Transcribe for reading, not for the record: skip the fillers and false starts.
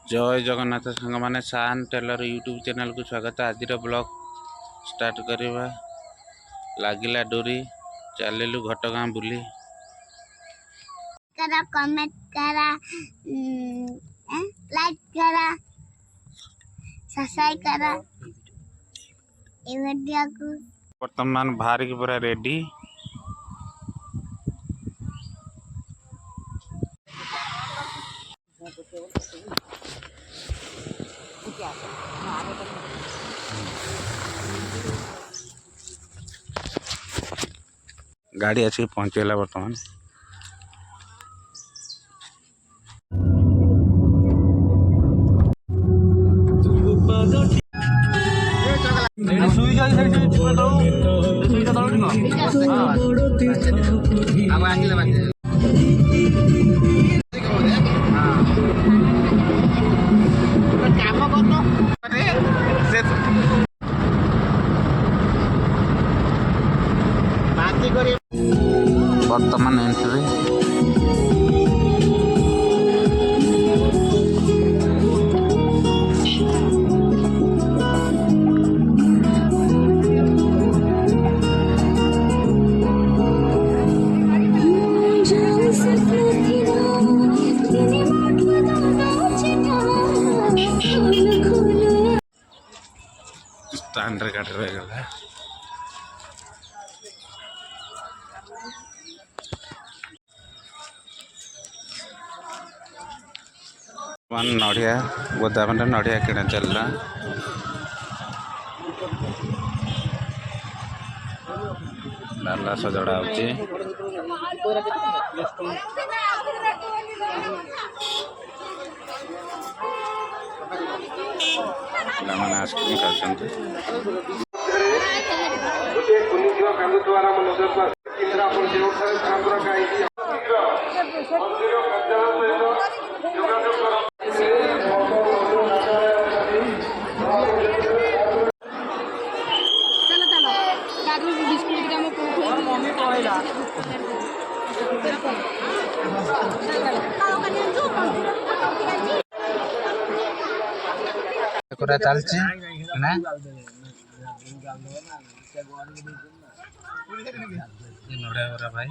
जय जगन्नाथ सांग मैंने शान टेलर यूट्यूब चैनल को स्वागत। आज ब्लॉग स्टार्ट करवा लगिला डोरी चलू घटगाँ बुली करा कमेंट करा लाइक करा सब्सक्राइब करा ये वीडियो को वर्तमान बाहर की पूरा रेडी गाड़ी आसिक पहुँचेगा बर्तमान। वर्तमान एंट्री स्टैंडर्ड गाड़ी रह गला नड़िया गोदाम नड़िया किଣା चलला डाला सजड़ा होची पिलाମାନେ ଆସିକି ଖାଉଛନ୍ତି। चलची ना नड़िया भाई